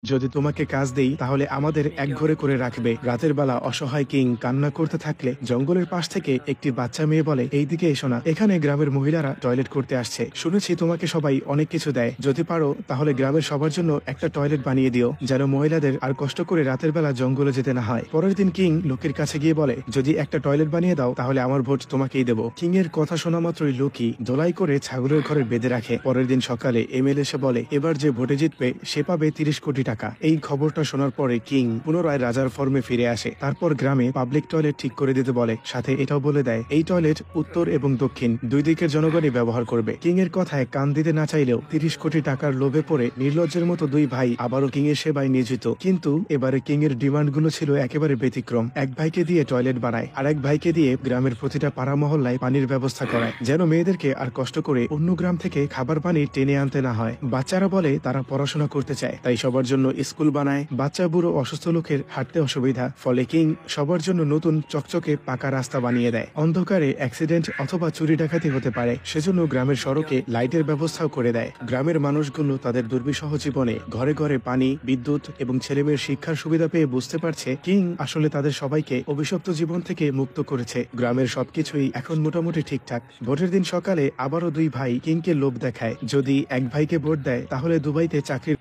যদি তোমাকে কাজ দেই তাহলে আমাদের একঘরে করে রাখবে। রাতের বেলা অসহায় কিং কান্না করতে থাকলে জঙ্গলের পাশ থেকে একটি বাচ্চা মেয়ে বলে, এইদিকে এসো না, এখানে গ্রামের মহিলারা টয়লেট করতে আসছে। শুনেছি তোমাকে সবাই অনেক কিছু দেয়, যদি পারো তাহলে গ্রামের সবার জন্য একটা টয়লেট বানিয়ে দিও, যেন মহিলাদের আর কষ্ট করে রাতের বেলা জঙ্গলে যেতে না হয়। পরের দিন কিং লোকের কাছে গিয়ে বলে, যদি একটা টয়লেট বানিয়ে দাও তাহলে আমার ভোট তোমাকেই দেবো। কিং এর কথা শোনা মাত্রই লোকি দোলাই করে ছাগলের ঘরে বেঁধে রাখে। পরের দিন সকালে এমএলএ এসে বলে, এবার যে ভোটে জিতবে সে পাবে 30 কোটি টাকা। এই খবরটা শোনার পরে কিং পুনরায় রাজার ফর্মে ফিরে আসে। তারপর গ্রামে পাবলিক টয়লেট ঠিক করে দিতে বলে, সাথে এটাও বলে দেয় এই টয়লেট উত্তর এবং দক্ষিণ দুই দিকের জনগণই ব্যবহার করবে। কিং এর কথায় কান দিতে না চাইলেও 30 কোটি টাকার লোভে পড়ে নির্লজ্জের মতো দুই ভাই আবারও কিং এর সেবায় নিয়োজিত। কিন্তু এবারে কিং এর ডিমান্ড গুলো ছিল একেবারে ব্যতিক্রম। এক ভাইকে দিয়ে টয়লেট বানায়, আর এক ভাইকে দিয়ে গ্রামের প্রতিটা পাড়া মহল্লায় পানির ব্যবস্থা করায়, যেন মেয়েদেরকে আর কষ্ট করে অন্য গ্রাম থেকে খাবার পানি টেনে আনতে না হয়। বাচ্চারা বলে তারা পড়াশোনা করতে চায়, তাই সবার জন্য স্কুল বানায়। বাচ্চা বুড়ো অসুস্থ লোকের হাঁটতে অসুবিধা, ফলে কিং সবার জন্য নতুন চকচকে পাকা রাস্তা বানিয়ে দেয়। অন্ধকারে অ্যাক্সিডেন্ট অথবা চুরি ডাকাতি হতে পারে, সেজন্য গ্রামের সড়কে লাইটের ব্যবস্থাও করে দেয়। গ্রামের মানুষগুলো তাদের দুর্বিষহ জীবনে ঘরে ঘরে পানি, বিদ্যুৎ এবং ছেলেমেয়ের শিক্ষার সুবিধা পেয়ে বুঝতে পারছে কিং আসলে তাদের সবাইকে অভিশপ্ত জীবন থেকে মুক্ত করেছে। গ্রামের সবকিছুই এখন মোটামুটি ঠিকঠাক। ভোটের দিন সকালে আবারও দুই ভাই কিংকে লোভ দেখায়, যদি এক ভাইকে ভোট দেয় তাহলে দুবাইতে চাকরির